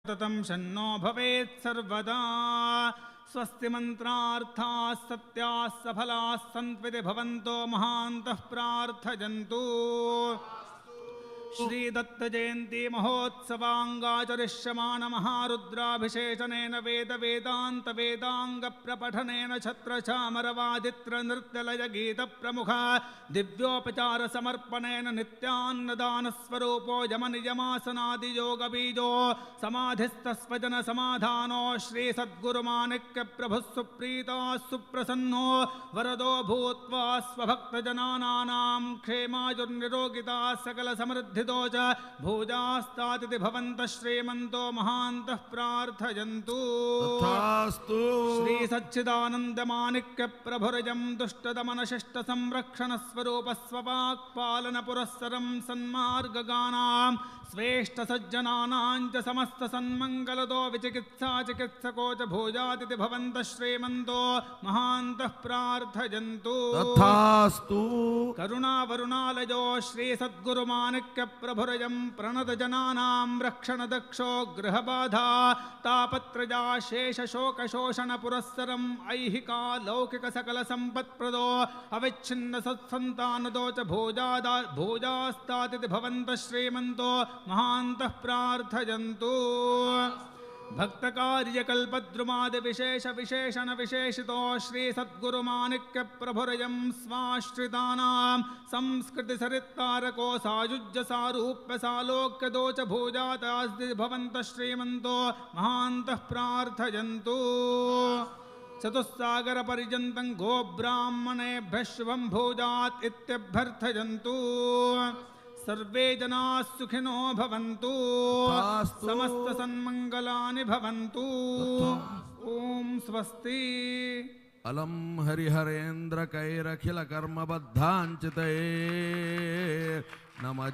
ततं शन्नो भवेत् सर्वदा स्वस्ति मंत्रार्थाः सत्याः सफलाः सन्त्विति भवन्तो महान्तः प्रार्थयन्तु श्री दत्त जयंती महोत्सवांगाचरिष्यमाण महारुद्राभिषेचनेन वेद वेदांत वेदांग प्रपठनेन छत्र चामरवादित्र नृत्यलय गीत प्रमुख दिव्योपचार समर्पणेन नित्यान्नदान स्वरूपो यम नियमासनादि योग बीजो समाधिस्तस्वजन समाधानो श्री सद्गुरुमाणिक्य प्रभु सुप्रीता सुप्रसन्नो वरदो भूत्वा स्वभक्तजनानां क्षेमायुर्निरोगिता सकल समृद्धि भूजास्तातिथि भवन्तः श्रीमन्तो महान्तः प्रार्थयन्तु श्री सच्चिदानंद माणिक्य प्रभुरजं दुष्टदमन शिष्ट संरक्षण स्वरूप स्ववाक्पालन पुरस्सरं सन्मार्गगानां श्रेष्ठ सज्जनानां च समस्त सन्मंगलदो विचिकित्सा चिकित्सको च भूजातिथि भवन्तः श्रीमन्तो महान्तः प्रार्थयन्तु तथास्तु करुणावरुणालयो श्री सद्गुरुमाणिक्य प्रभुरजं प्रणत जनानां रक्षण दक्षो गृहबाधा तापत्रजा शेष शोक शोषण पुरस्सरम् ऐहिका लौकिक सकल संपत्प्रदो अविच्छिन्न सत्संतानदो च भोजास्तातिथि भवन्तः श्रीमन्तो महान्तः प्रार्थयन्तु भक्तकार्यकल्पद्रुमादि विशेष विशेषण विशेषितो श्री सद्गुरुमाणिक्य प्रभुरजं स्वाश्रितानां संस्कृति सरित्तारको सायुज्य सारूप्य सालोक्यदो च भूजातास्ति भवन्तः श्रीमन्तो महान्तः प्रार्थयन्तु चतुस्सागर पर्यन्तं गोब्राह्मणेभ्यः शुभं भूजात् इत्यभ्यर्थयन्तु सर्वे जनाः सुखिनो भवन्तु समस्त सन्मंगलानि भवन्तु ओम स्वस्ति अलम हरिहरेन्द्र कैरखिल कर्मबद्धांचिते नमः